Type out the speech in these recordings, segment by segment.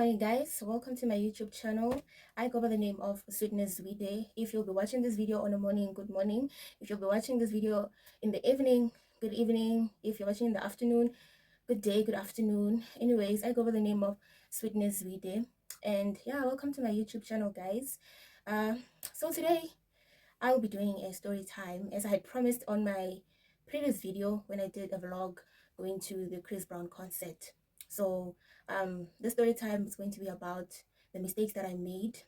morning, guys. Welcome to my YouTube channel. I go by the name of Sweetness Day. If you'll be watching this video on the morning, good morning. If you'll be watching this video in the evening, good evening. If you're watching in the afternoon, good day, good afternoon. Anyways, I go by the name of Sweetness Day. And yeah, welcome to my YouTube channel, guys. So today I'll be doing a story time as I had promised on my previous video when I did a vlog going to the ChrisBrown concert. So the story time is going to be about the mistakes that I made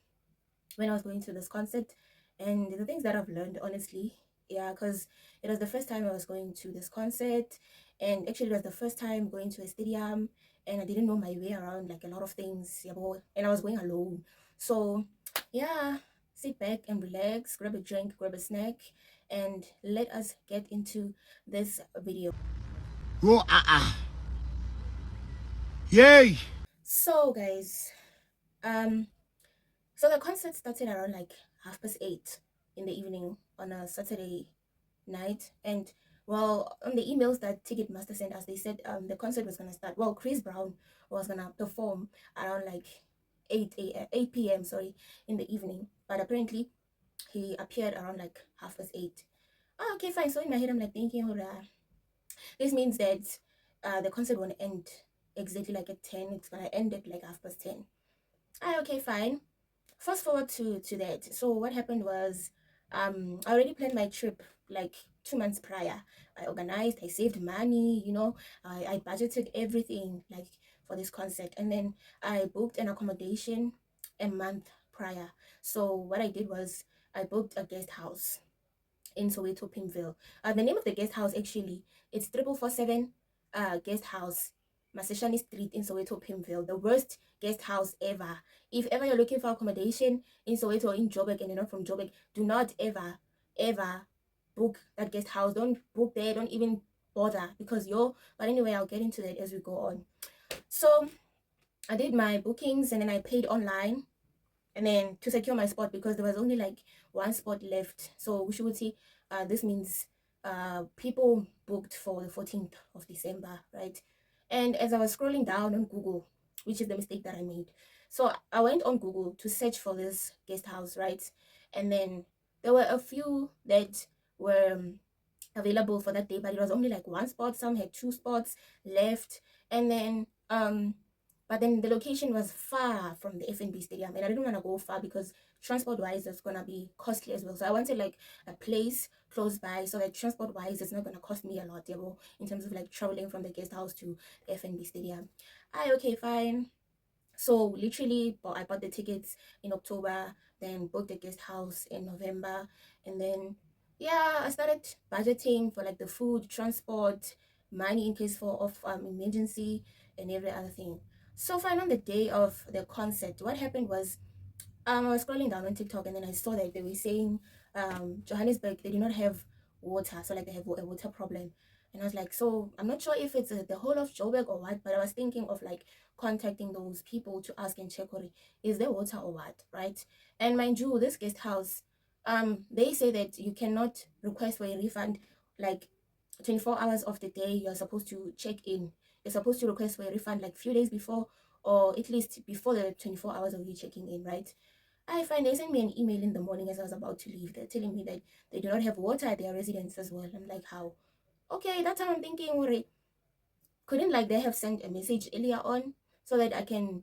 when I was going to this concert and the things that I've learned, honestly. Yeah, because it was the first time I was going to this concert, and actually it was the first time going to a stadium, and I didn't know my way around like a lot of things. Yeah, and I was going alone. So yeah, sit back and relax, grab a drink, grab a snack, and let us get into this video. Go Yay! So guys, so the concert started around like 8:30 in the evening on a Saturday night. And well, on the emails that Ticketmaster sent us, they said the concert was gonna start. Well, Chris Brown was gonna perform around like 8 p.m. sorry, in the evening. But apparently he appeared around like 8:30. Oh, okay, fine. So in my head I'm like thinking, this means that the concert won't end exactly like at 10. It's gonna end at like 10:30. Ah, okay, fine. Fast forward to that. So what happened was I already planned my trip like 2 months prior. I organized, I saved money, I budgeted everything like for this concert, and then I booked an accommodation a month prior. So what I did was I booked a guest house in Soweto, Pimville. The name of the guest house actually, it's 4447 guest house, Maseshani Street in Soweto, Pimville. The worst guest house ever. If ever you're looking for accommodation in Soweto or in Joburg and you're not from Joburg, do not ever book that guest house. Don't book there. Don't even bother because but anyway, I'll get into that as we go on. So I did my bookings and then I paid online, and then to secure my spot because there was only like one spot left. So we should see, this means people booked for the 14th of December, right? And as I was scrolling down on Google, which is the mistake that I made, so I went on Google to search for this guest house, right? And then there were a few that were available for that day, but it was only like one spot. Some had two spots left, and then but then the location was far from the FNB stadium, and I didn't want to go far because transport wise it's gonna be costly as well. So I wanted like a place close by so that transport wise it's not gonna cost me a lot, in terms of like traveling from the guest house to the FNB stadium. Okay, fine. So literally I bought the tickets in October, then booked the guest house in November, and then yeah, I started budgeting for like the food, transport, money in case of emergency and every other thing. So fine, on the day of the concert, what happened was I was scrolling down on TikTok and then I saw that they were saying Johannesburg, they do not have water, so like they have a water problem. And I was like, so I'm not sure if it's the whole of Joburg or what, but I was thinking of like contacting those people to ask and check, is there water or what, right? And mind you, this guest house, they say that you cannot request for a refund like 24 hours of the day you're supposed to check in. You're supposed to request for a refund like few days before, or at least before the 24 hours of you checking in, right? I find they sent me an email in the morning as I was about to leave. They're telling me that they do not have water at their residence as well. I'm like, how? Okay, that's how I'm thinking. Worry, couldn't like they have sent a message earlier on so that I can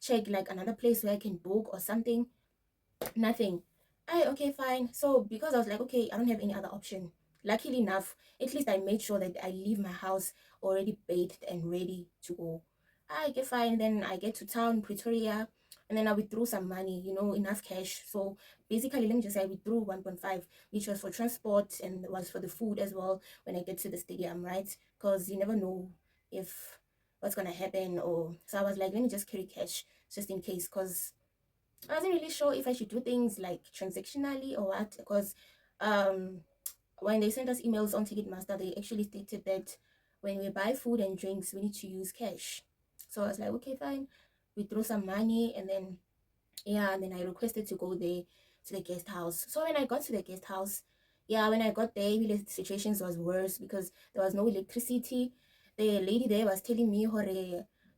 check like another place where I can book or something? Nothing. Okay, fine. So because I was like, okay, I don't have any other option. Luckily enough, at least I made sure that I leave my house already bathed and ready to go. Okay, fine. Then I get to town, Pretoria, and then I withdrew some money, enough cash. So basically, let me just say I withdrew 1.5, which was for transport and was for the food as well when I get to the stadium, right? Because you never know if what's gonna happen. Or so I was like, let me just carry cash just in case, because I wasn't really sure if I should do things like transactionally or what, because when they sent us emails on Ticketmaster, they actually stated that when we buy food and drinks, we need to use cash. So I was like, okay, fine. We threw some money, and then yeah, and then I requested to go there to the guest house. So when I got to the guest house, yeah, when I got there, really the situations was worse because there was no electricity. The lady there was telling me,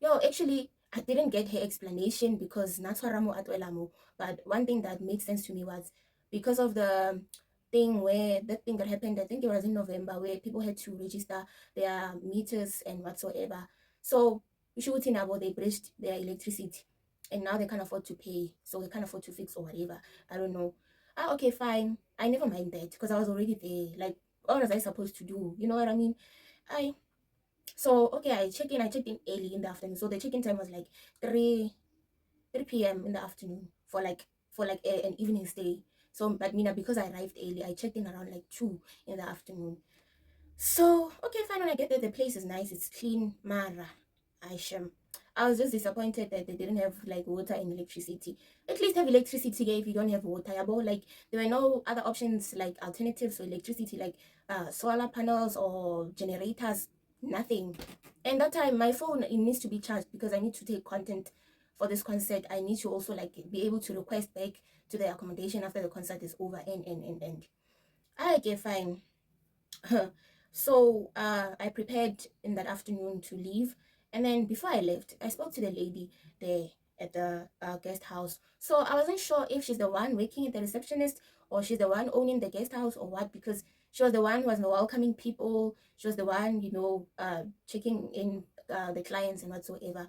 yo, actually, I didn't get her explanation because Natwaramo Atwelamo. But one thing that made sense to me was because of the thing that happened, I think it was in November, where people had to register their meters and whatsoever. So Ushutinabo, they breached their electricity and now they can't afford to pay. So they can't afford to fix or whatever. I don't know. Ah, okay, fine. I never mind that because I was already there. Like, what was I supposed to do? You know what I mean? I so okay, I checked in early in the afternoon. So the check-in time was like 3 p.m. in the afternoon for like an evening stay. So but Mina, because I arrived early, I checked in around like 2 in the afternoon. So okay, fine. When I get there, the place is nice, it's clean. Mara, Aisha. I was just disappointed that they didn't have like water and electricity. At least have electricity here if you don't have water. Yabo. Like there were no other options like alternatives for electricity, like solar panels or generators. Nothing. And that time my phone, it needs to be charged because I need to take content for this concert. I need to also like be able to request back to the accommodation after the concert is over. And I get fine. So I prepared in that afternoon to leave, and then before I left, I spoke to the lady there at the guest house. So I wasn't sure if she's the one working at the receptionist or she's the one owning the guest house or what, because she was the one who was welcoming people. She was the one, checking in the clients and whatsoever.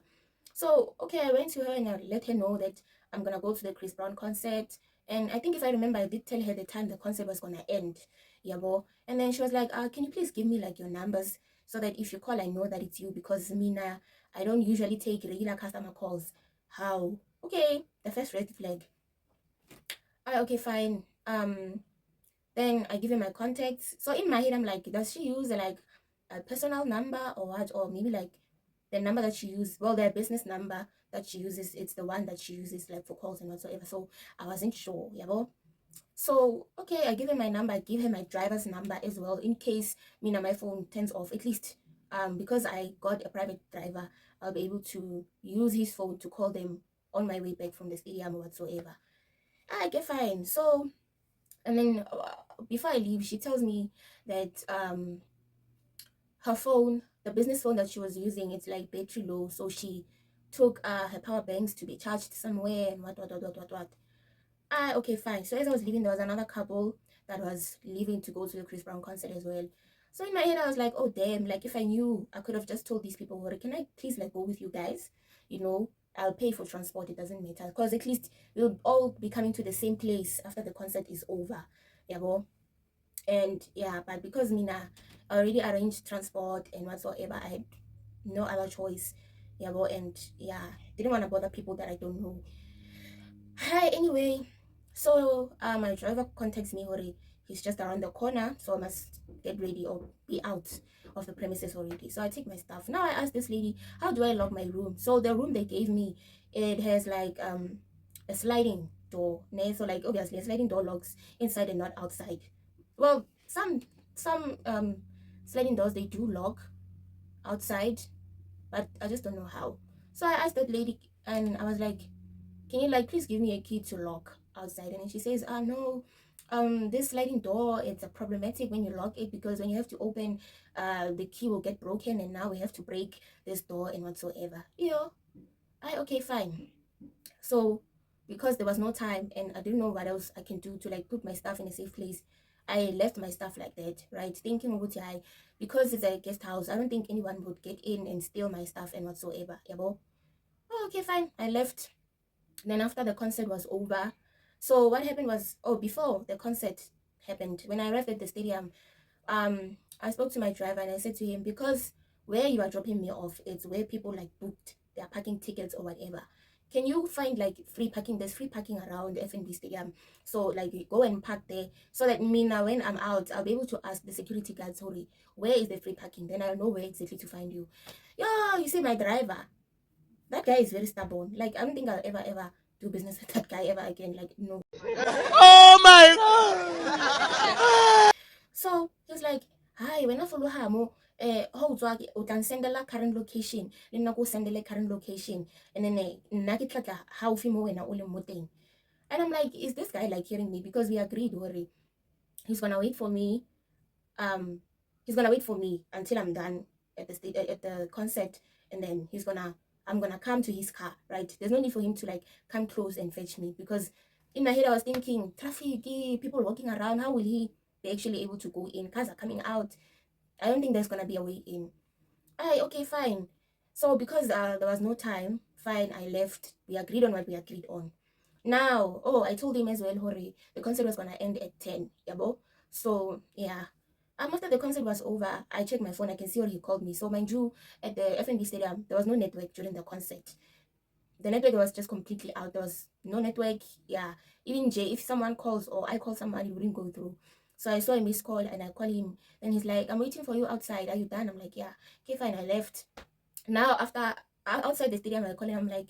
So, okay, I went to her and I let her know that I'm gonna go to the Chris Brown concert. And I think if I remember, I did tell her the time the concert was gonna end. Yeah, bo. And then she was like, can you please give me like your numbers so that if you call, I know that it's you, because Mina, I don't usually take regular customer calls. How? Okay, the first red flag. Okay, fine. Then I give her my contacts. So in my head, I'm like, does she use like a personal number or what? Or maybe like the number that she uses, well, their business number that she uses, it's the one that she uses like for calls and whatsoever. So I wasn't sure, yeah. Well, so okay, I give her my number, I give her my driver's number as well, in case my phone turns off. At least because I got a private driver, I'll be able to use his phone to call them on my way back from the stadium or whatsoever. I get fine. So and then before I leave, she tells me that her phone, the business phone that she was using, it's like battery low, so she took her power banks to be charged somewhere and what. Okay, fine. So as I was leaving, there was another couple that was leaving to go to the Chris Brown concert as well. So in my head, I was like, oh damn, like if I knew, I could have just told these people, well, can I please like go with you guys? I'll pay for transport, it doesn't matter, because at least we'll all be coming to the same place after the concert is over. Yeah, well, and yeah, but because Mina already arranged transport and whatsoever, I had no other choice. Yeah, well, and yeah, didn't want to bother people that I don't know. Hi, anyway, so my driver contacts me already. He's just around the corner, so I must get ready or be out of the premises already. So I take my stuff. Now I ask this lady, how do I lock my room? So the room they gave me, it has like a sliding door. So like obviously a sliding door locks inside and not outside. Well, some sliding doors they do lock outside, but I just don't know how. So I asked that lady and I was like, can you like please give me a key to lock outside? And then she says, no, this sliding door, it's a problematic when you lock it, because when you have to open, the key will get broken and now we have to break this door and whatsoever. Okay, fine. So because there was no time and I didn't know what else I can do to like put my stuff in a safe place, I left my stuff like that, right? Thinking about because it's a guest house, I don't think anyone would get in and steal my stuff and whatsoever. Yeah, well, okay, fine. I left. Then after the concert was over, so what happened was, before the concert happened, when I arrived at the stadium, I spoke to my driver and I said to him, because where you are dropping me off, it's where people like booked their parking tickets or whatever. Can you find like free parking? There's free parking around the FNB stadium. So like you go and park there so that me now when I'm out, I'll be able to ask the security guard, sorry, where is the free parking? Then I'll know where exactly to find you. Yeah, you see my driver. That guy is very stubborn. Like I don't think I'll ever do business with that guy ever again. Like no. Oh my god! So he's like, hi, when I follow her mo, how o can send the current location, then go send the current location, and then nakitla how fimo when I only moting. And I'm like, is this guy like hearing me? Because we agreed already. He's gonna wait for me. Um, he's gonna wait for me until I'm done at the concert, and then he's gonna I'm gonna come to his car, right? There's no need for him to like come close and fetch me, because in my head I was thinking, traffic, people walking around, how will he be actually able to go in? Cars are coming out. I don't think there's gonna be a way in. Okay, fine. So because there was no time, fine, I left. We agreed on what we agreed on. Now, oh, I told him as well, Hori, the concert was gonna end at 10, yabo. So yeah. After the concert was over, I checked my phone. I can see what he called me. So mind you, at the FNB stadium, there was no network during the concert. The network was just completely out. There was no network. Yeah, even Jay, if someone calls or I call someone, it wouldn't go through. So I saw a missed call and I call him. Then he's like, "I'm waiting for you outside. Are you done?" I'm like, "Yeah." Okay, fine. I left. Now after outside the stadium, I call him. I'm like,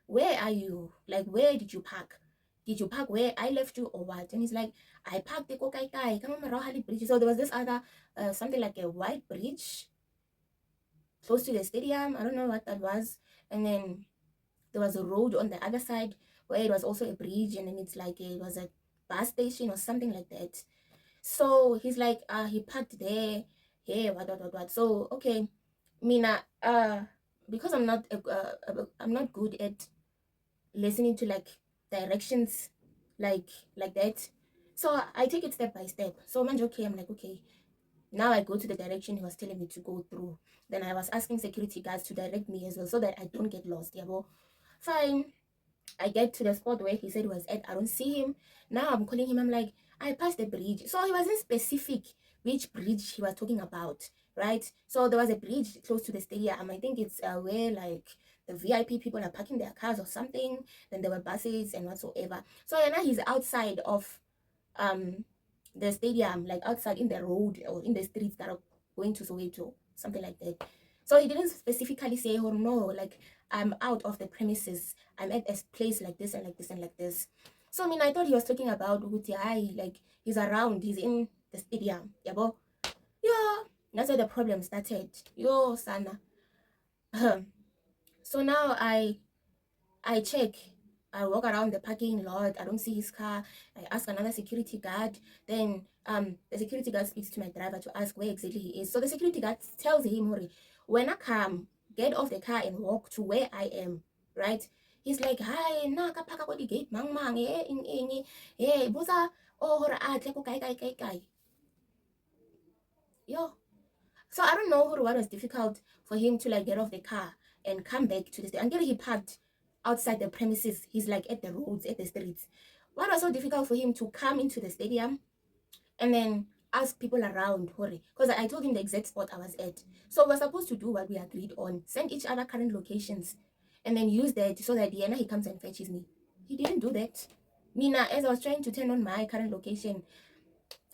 "Where are you? Like, where did you park? Did you park where I left you or what?" And he's like, "I parked the Kokai Kai. Come on, Marahali Bridge." So there was this other something like a white bridge close to the stadium. I don't know what that was. And then there was a road on the other side where it was also a bridge, and then it was a bus station or something like that. So he's like, he parked there. Hey, what. So okay, Mina, because I'm not good at listening to like directions, like that. So I take it step by step. So man's okay. I'm like, okay. Now I go to the direction he was telling me to go through. Then I was asking security guards to direct me as well so that I don't get lost. Yeah, well, fine. I get to the spot where he said he was at. I don't see him. Now I'm calling him. I'm like, I passed the bridge. So he wasn't specific which bridge he was talking about, right? So there was a bridge close to the stadium. I think it's where like the VIP people are parking their cars or something. Then there were buses and whatsoever. So yeah, now he's outside of um the stadium, like outside in the road or in the streets that are going to Soweto, something like that. So he didn't specifically say, oh no, like I'm out of the premises, I'm at a place like this and like this and like this. So I mean, I thought he was talking about Uti, like he's around, he's in the stadium. Yeah, but yeah, that's where the problem started. Yo, Sana. So now I check. I walk around the parking lot. I don't see his car. I ask another security guard. Then the security guard speaks to my driver to ask where exactly he is. So the security guard tells him, Hori, when I come, get off the car and walk to where I am. Right? He's like, hi, na kapaka ko di gate mang mang busa hora atle ko kai. Yo, so I don't know what was difficult for him to like get off the car and come back to the state. Until he parked outside the premises, he's like at the roads, at the streets. What was so difficult for him to come into the stadium and then ask people around, Hori? Because I told him the exact spot I was at. So we're supposed to do what we agreed on, send each other current locations, and then use that so that Diana he comes and fetches me. He didn't do that. Mina, as I was trying to turn on my current location,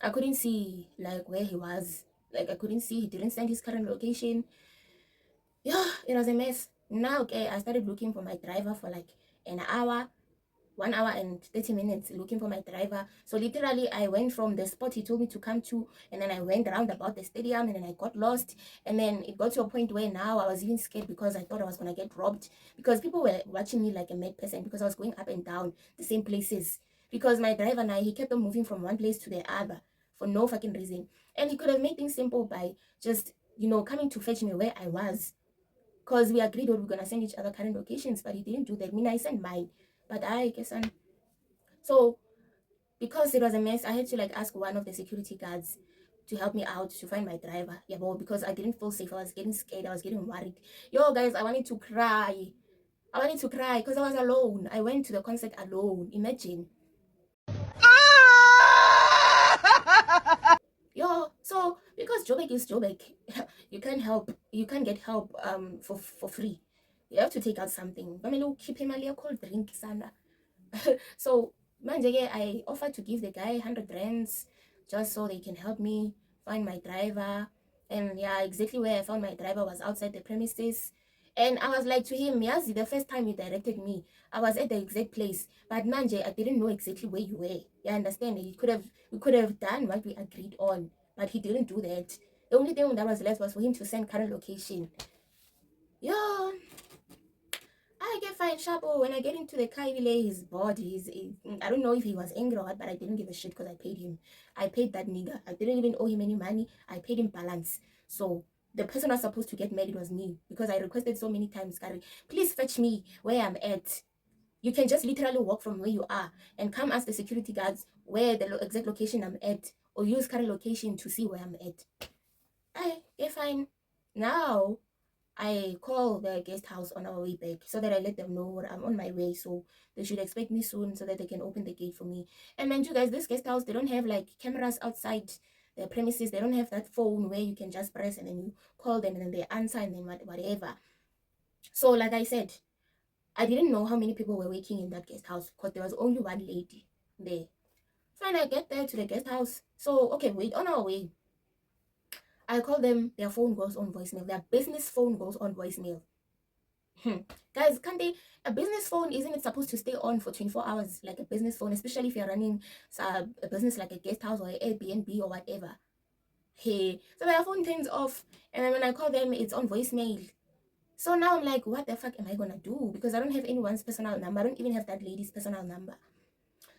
I couldn't see like where he was. Like I couldn't see. He didn't send his current location. Yeah, it was a mess. Now, okay, I started looking for my driver for like an hour, 1 hour and 30 minutes looking for my driver. So literally, I went from the spot he told me to come to, and then I went around about the stadium, and then I got lost. And then it got to a point where now I was even scared because I thought I was gonna get robbed, because people were watching me like a mad person because I was going up and down the same places. Because my driver now, he kept on moving from one place to the other for no fucking reason, and he could have made things simple by just coming to fetch me where I was, because we agreed we were gonna send each other current locations, but he didn't do that. I mean, I sent mine, but I guess so because it was a mess, I had to like ask one of the security guards to help me out to find my driver. Yeah, but because I didn't feel safe, I was getting scared, I was getting worried. Yo, guys, I wanted to cry. I wanted to cry because I was alone. I went to the concert alone. Imagine. Yo, so because Joburg is Joburg, you can't get help for free. You have to take out something. Mamelo keep him a cold drink sana. So manje I offered to give the guy 100 rands just so they can help me find my driver. And yeah, exactly where I found my driver was outside the premises. And I was like to him, Yazi, the first time you directed me, I was at the exact place. But manje, I didn't know exactly where you were. You understand? We could have done what we agreed on, but he didn't do that. The only thing that was left was for him to send current location. Yeah. I get fine sharp. Oh, when I get into the car, his body. I don't know if he was angry or what, but I didn't give a shit because I paid him. I paid that nigga. I didn't even owe him any money. I paid him balance. So the person was supposed to get mad, it was me, because I requested so many times, Gary, please fetch me where I'm at. You can just literally walk from where you are and come ask the security guards where the exact location I'm at, or use current location to see where I'm at. Okay, fine. Now I call the guest house on our way back so that I let them know I'm on my way, so they should expect me soon so that they can open the gate for me. And mind you guys, this guest house, they don't have like cameras outside their premises. They don't have that phone where you can just press and then you call them and then they answer and then whatever. So like I said, I didn't know how many people were working in that guest house because there was only one lady there. Fine, I get there to the guest house. So okay, wait, on our way, I call them, their phone goes on voicemail. Their business phone goes on voicemail. Guys, can't they? A business phone, isn't it supposed to stay on for 24 hours like a business phone, especially if you're running a business like a guest house or an Airbnb or whatever? Hey, so their phone turns off, and then when I call them, it's on voicemail. So now I'm like, what the fuck am I gonna do? Because I don't have anyone's personal number. I don't even have that lady's personal number.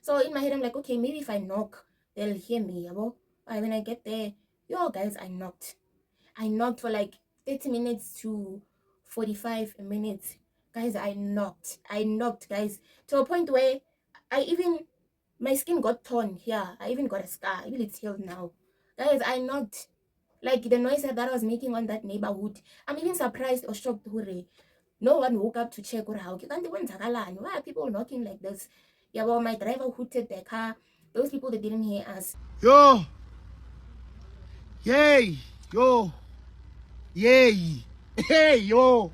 So in my head, I'm like, okay, maybe if I knock, they'll hear me. When I get there, yo guys, I knocked. I knocked for like 30 minutes to 45 minutes. Guys, I knocked. Guys, to a point where my skin got torn here. I even got a scar. Even it's healed now. Guys, I knocked. Like the noise that I was making on that neighborhood. I'm even surprised or shocked. Hooray. No one woke up to check how. Why are people knocking like this? Yeah, well, my driver hooted the car. Those people, they didn't hear us. Yo. Yay. Yo. Yay. Hey, yo.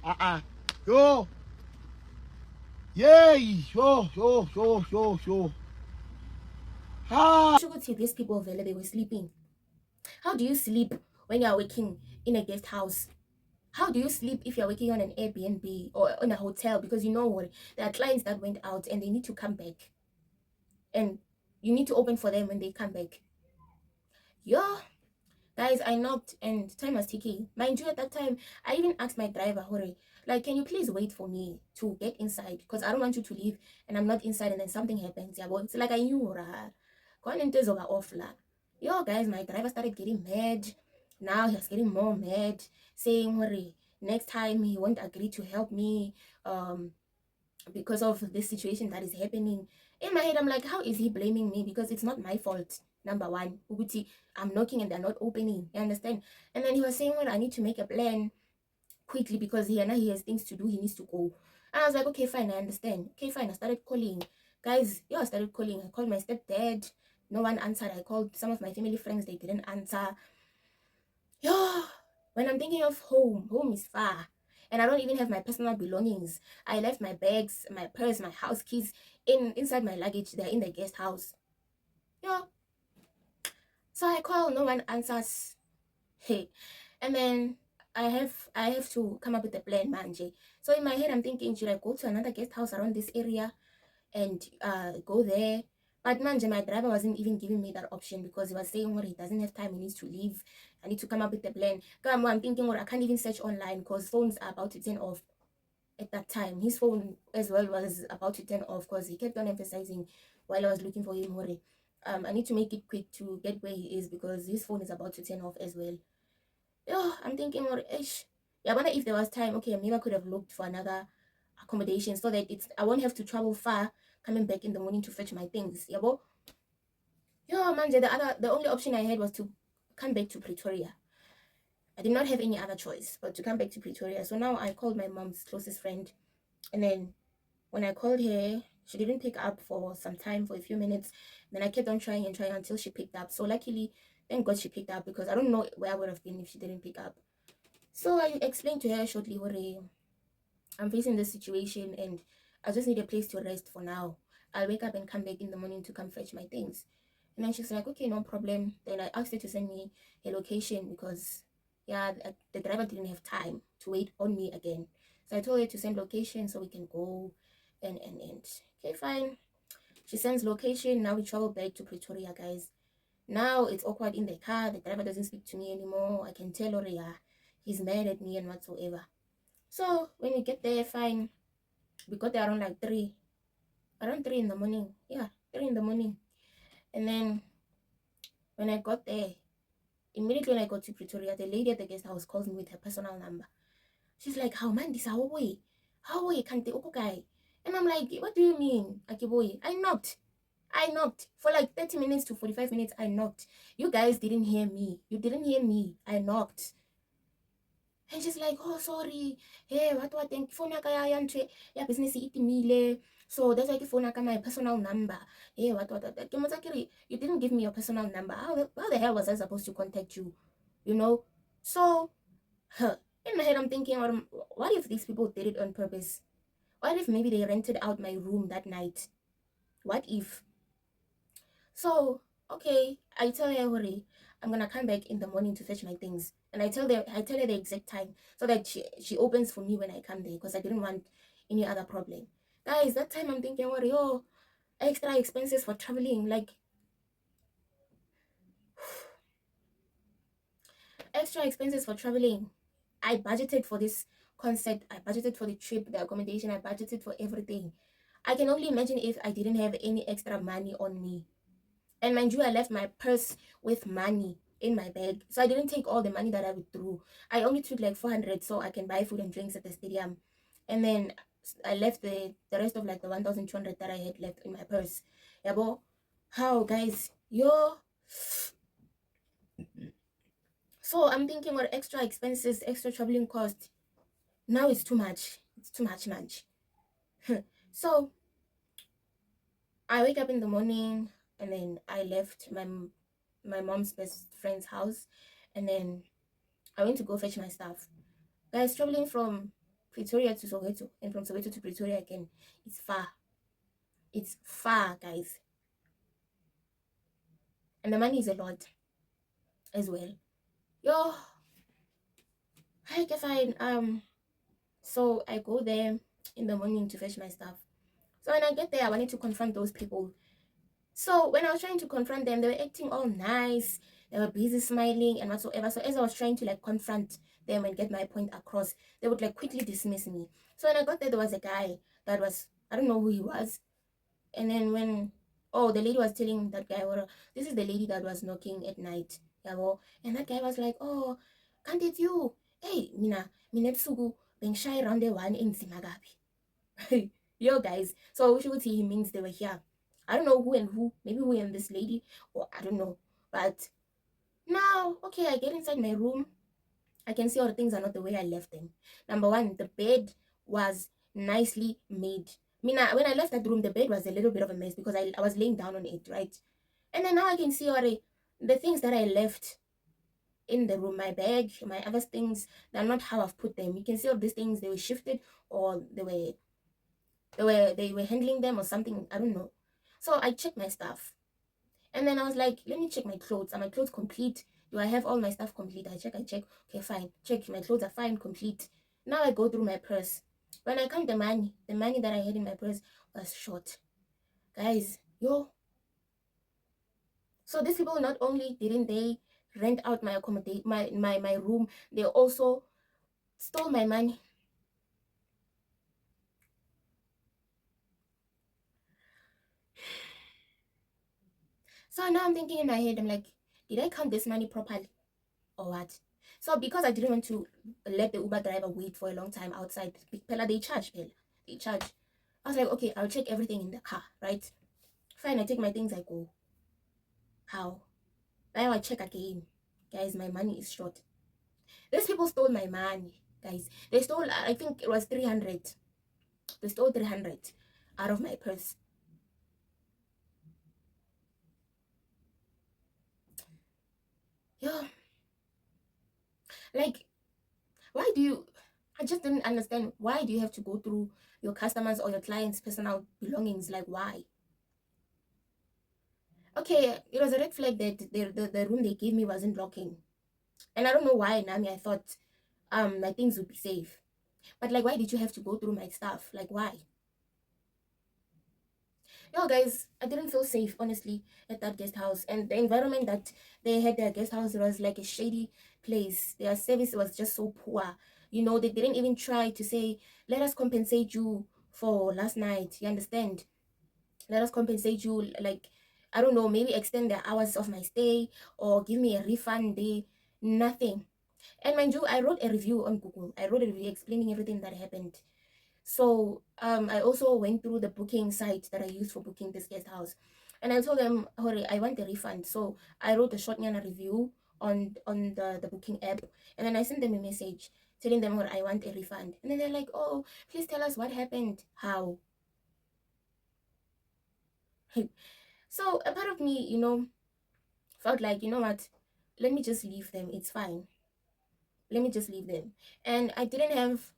Yo. Yay. Yo. You could see these people, they were sleeping. How do you sleep when you're working in a guest house? How do you sleep if you're working on an Airbnb or on a hotel? Because you know what? There are clients that went out and they need to come back. And you need to open for them when they come back. Yeah. Guys, I knocked and time was ticking. Mind you, at that time, I even asked my driver, hurry, like, can you please wait for me to get inside? Because I don't want you to leave and I'm not inside and then something happens. Yeah, but it's like I knew, over off. Yo, guys, my driver started getting mad. Now he was getting more mad, saying, hurry, next time he won't agree to help me because of this situation that is happening. In my head, I'm like, how is he blaming me? Because it's not my fault. Number one, Uguti, I'm knocking and they're not opening. You understand? And then he was saying, well, I need to make a plan quickly because he has things to do. He needs to go. And I was like, okay, fine, I understand. Okay, fine. I started calling. Guys, I started calling. I called my stepdad. No one answered. I called some of my family friends. They didn't answer. When I'm thinking of home is far. And I don't even have my personal belongings. I left my bags, my purse, my house keys inside my luggage. They're in the guest house. So I call, no one answers. Hey, and then I have to come up with a plan, manje. So in my head, I'm thinking, should I go to another guest house around this area and go there? But manje, my driver wasn't even giving me that option because he was saying, well, he doesn't have time, he needs to leave. I need to come up with a plan. I'm thinking, well, I can't even search online because phones are about to turn off. At that time, his phone as well was about to turn off because he kept on emphasizing while I was looking for him, hurry. I need to make it quick to get where he is because his phone is about to turn off as well. I'm thinking, well, I wonder if there was time. Okay, maybe I could have looked for another accommodation so that I won't have to travel far coming back in the morning to fetch my things. Man, the only option I had was to come back to Pretoria. I did not have any other choice but to come back to Pretoria. So now I called my mom's closest friend, and then when I called her, she didn't pick up for some time, for a few minutes. Then I kept on trying and trying until she picked up. So luckily, thank God she picked up because I don't know where I would have been if she didn't pick up. So I explained to her shortly, Hore, I'm facing this situation and I just need a place to rest for now. I'll wake up and come back in the morning to come fetch my things. And then she's like, okay, no problem. Then I asked her to send me a location because, the driver didn't have time to wait on me again. So I told her to send location so we can go and. Okay, fine. She sends location. Now we travel back to Pretoria, guys. Now it's awkward in the car. The driver doesn't speak to me anymore. I can tell Oria he's mad at me and whatsoever. So when we get there, fine. We got there around like 3. Around 3 in the morning. Yeah, 3 in the morning. And then when I got there, Immediately when I got to Pretoria, the lady at the guest house calls me with her personal number. She's like, how man this how way can't the guy? And I'm like, what do you mean? Akiboy, I knocked for like 30 minutes to 45 minutes. I knocked. You guys didn't hear me. You didn't hear me. I knocked. And she's like, oh, sorry. Hey, what think phone kaya yan ya business itimile. So that's why I phone my personal number. Hey, what. You didn't give me your personal number. How the hell was I supposed to contact you? You know? So in my head I'm thinking, what if these people did it on purpose? What if maybe they rented out my room that night? What if? So, okay, I tell her, hurry, I'm gonna come back in the morning to fetch my things. And I tell her the exact time so that she opens for me when I come there because I didn't want any other problem. Guys, that time I'm thinking, worry, oh, extra expenses for traveling, like extra expenses for traveling. I budgeted for this concert, I budgeted for the trip, the accommodation, I budgeted for everything. I can only imagine if I didn't have any extra money on me. And mind you, I left my purse with money in my bag. So I didn't take all the money that I withdrew. I only took like 400 so I can buy food and drinks at the stadium. And then I left the rest of like the 1,200 that I had left in my purse. Yeah, but how, guys? Yo. So I'm thinking what extra expenses, extra traveling cost. Now it's too much. It's too much. So I wake up in the morning and then I left my mom's best friend's house and then I went to go fetch my stuff. Guys, traveling from Pretoria to Soweto and from Soweto to Pretoria again, it's far. It's far, guys. And the money is a lot as well. Yo, okay, fine. So I go there in the morning to fetch my stuff. So when I get there, I wanted to confront those people. So when I was trying to confront them, they were acting all nice. They were busy smiling and whatsoever. So as I was trying to like confront them and get my point across, they would like quickly dismiss me. So when I got there was a guy that was, I don't know who he was. And then when, oh, the lady was telling that guy, well, this is the lady that was knocking at night. Yeah, well, and that guy was like, oh, can't it you? Hey, mina sugu, being shy around the one in Simagabi. Yo, guys. So she would see he means they were here. I don't know who and who. Maybe who and this lady, or I don't know. But now, okay, I get inside my room. I can see all the things are not the way I left them. Number one, the bed was nicely made. When I left that room, the bed was a little bit of a mess because I was laying down on it, right? And then now I can see all the things that I left in the room, my bag, my other things, they're not how I've put them. You can see all these things, they were shifted or they were handling them or something. I don't know. So I checked my stuff. And then I was like, let me check my clothes. Are my clothes complete? Do I have all my stuff complete? I check. Okay, fine. Check. My clothes are fine, complete. Now I go through my purse. When I count the money that I had in my purse was short. Guys, yo. So these people not only didn't they rent out my accommodate my room, they also stole my money. So now I'm thinking in my head, I'm like, did I count this money properly? Or what? So because I didn't want to let the Uber driver wait for a long time outside, Pella, they charge. They charge. I was like, okay, I'll check everything in the car, right? Fine, I take my things, I go. How? Now I check again. Guys, my money is short. These people stole my money, guys. They stole, I think it was 300. They stole 300 out of my purse. Yeah. Like, why do you, I just didn't understand, why do you have to go through your customers or your clients' personal belongings? Like, why? Okay, it was a red flag that the room they gave me wasn't locking. And I don't know why, Nami, I thought my things would be safe. But like, why did you have to go through my stuff? Like, why? Yo, guys, I didn't feel safe, honestly, at that guest house. And the environment that they had their guest house was like a shady place. Their service was just so poor. You know, they didn't even try to say, let us compensate you for last night. You understand? Let us compensate you. Like, I don't know, maybe extend the hours of my stay or give me a refund day. Nothing. And mind you, I wrote a review on Google. I wrote a review explaining everything that happened. So I also went through the booking site that I used for booking this guest house, and I told them, "Hurry, I want a refund." So I wrote a short Nyana review on the booking app, and then I sent them a message telling them, "Hurry, I want a refund." And then they're like, "Oh, please tell us what happened. How?" So a part of me, felt like, you know what, let me just leave them. It's fine. Let me just leave them. And I didn't have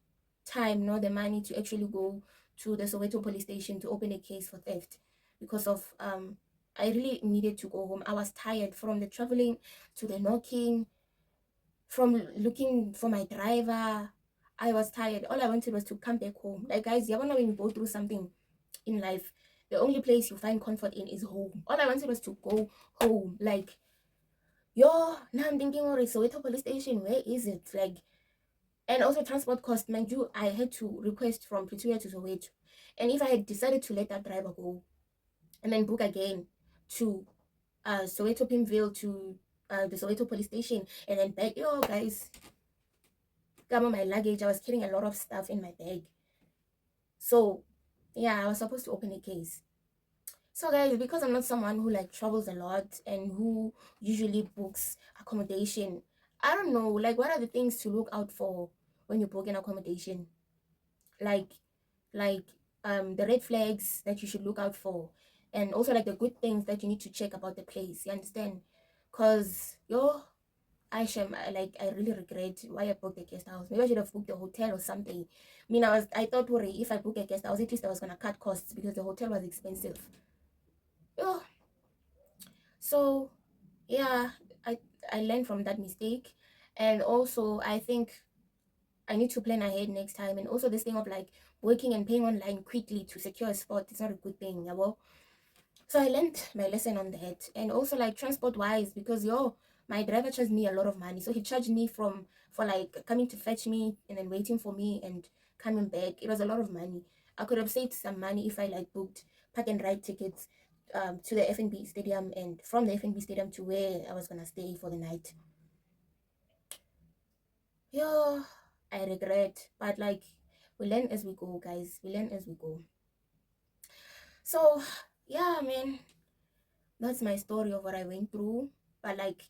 time nor the money to actually go to the Soweto police station to open a case for theft because of I really needed to go home. I was tired from the traveling to the knocking, from looking for my driver. I was tired. All I wanted was to come back home. Like, guys, you ever know when you go through something in life, the only place you find comfort in is home. All I wanted was to go home. Like, yo, now I'm thinking, oh, Soweto police station, where is it? Like, and also transport cost, mind you, I had to request from Pretoria to Soweto. And if I had decided to let that driver go and then book again to Soweto Pimville to the Soweto police station and then back, yo guys, come on my luggage. I was carrying a lot of stuff in my bag. So yeah, I was supposed to open a case. So guys, because I'm not someone who like travels a lot and who usually books accommodation, I don't know, like what are the things to look out for when you book an accommodation? Like like the red flags that you should look out for, and also like the good things that you need to check about the place, you understand? Because I really regret why I booked the guest house. Maybe I should have booked a hotel or something. I mean, I thought, worry, if I book a guest house, at least I was gonna cut costs because the hotel was expensive. Yo, so yeah, i I learned from that mistake. And also I think I need to plan ahead next time. And also this thing of like working and paying online quickly to secure a spot is not a good thing, yeah. Well, so I learned my lesson on that. And also like transport wise, because my driver charged me a lot of money. So he charged me for like coming to fetch me and then waiting for me and coming back. It was a lot of money. I could have saved some money if I like booked park and ride tickets to the FNB stadium, and from the FNB stadium to where I was gonna stay for the night. Yeah, I regret, but like we learn as we go, guys. We learn as we go. So yeah, man, that's my story of what I went through. But like,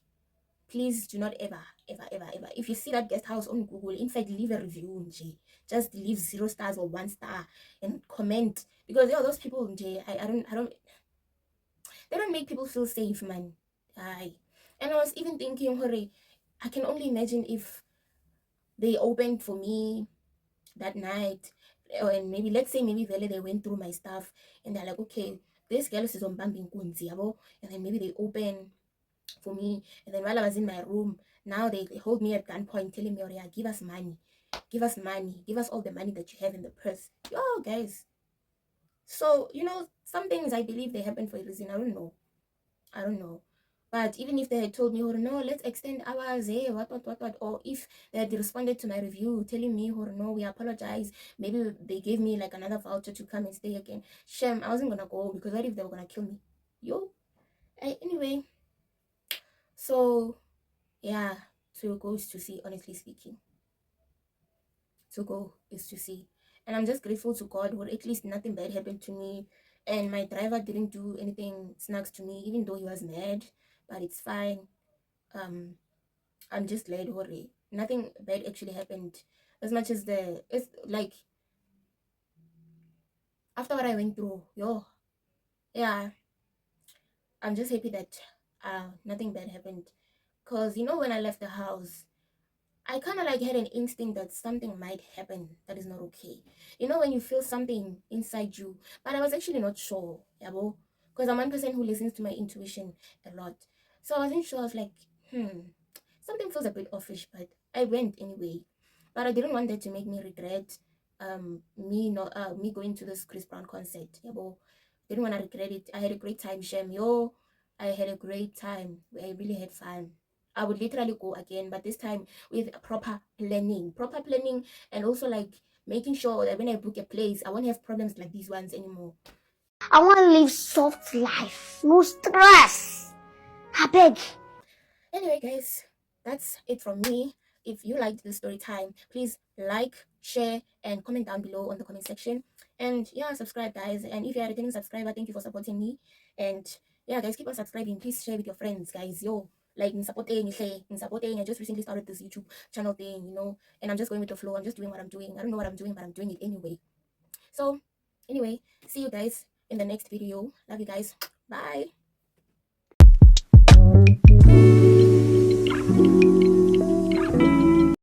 please do not ever, ever, ever, ever. If you see that guest house on Google, in fact, leave a review, Nje. Just leave 0 stars or 1 star and comment, because those people, Nje, I don't. They don't make people feel safe, man. Aye. And I was even thinking, hurry, I can only imagine if they opened for me that night, and maybe let's say maybe they went through my stuff and they're like, okay, this girl is on bumping kunzi, and then maybe they open for me, and then while I was in my room, now they hold me at gunpoint telling me, oh yeah, give us money, give us money, give us all the money that you have in the purse. Yo guys, so some things I believe they happen for a reason. I don't know. But even if they had told me, oh no, let's extend hours, what, or if they had responded to my review telling me, oh no, we apologize, maybe they gave me like another voucher to come and stay again. Shem, I wasn't gonna go, because what if they were gonna kill me? Yo. Anyway, so yeah, to go is to see, honestly speaking. To go is to see. And I'm just grateful to God, or at least nothing bad happened to me. And my driver didn't do anything snacks to me, even though he was mad, but it's fine. I'm just glad, hooray. Nothing bad actually happened. As much as it's like after what I went through, yeah, I'm just happy that nothing bad happened. Cause when I left the house, I kind of like had an instinct that something might happen that is not okay. When you feel something inside you, but I was actually not sure, yabo, because I'm one person who listens to my intuition a lot. So I wasn't sure. I was like, something feels a bit offish, but I went anyway. But I didn't want that to make me regret me going to this ChrisBrown concert. Yabo, didn't want to regret it. I had a great time, Shem. I had a great time. I really had fun. I would literally go again, but this time with proper planning, and also like making sure that when I book a place, I won't have problems like these ones anymore. I want to live soft life, no stress. I beg. Anyway, guys, that's it from me. If you liked the story time, please like, share, and comment down below on the comment section. And yeah, subscribe, guys. And if you're a returning subscriber, thank you for supporting me. And yeah, guys, keep on subscribing. Please share with your friends, guys. Yo, like in supporting, I just recently started this YouTube channel thing, and I'm just going with the flow. I'm just doing what I'm doing. I don't know what I'm doing, but I'm doing it anyway. So, anyway, see you guys in the next video. Love you guys. Bye.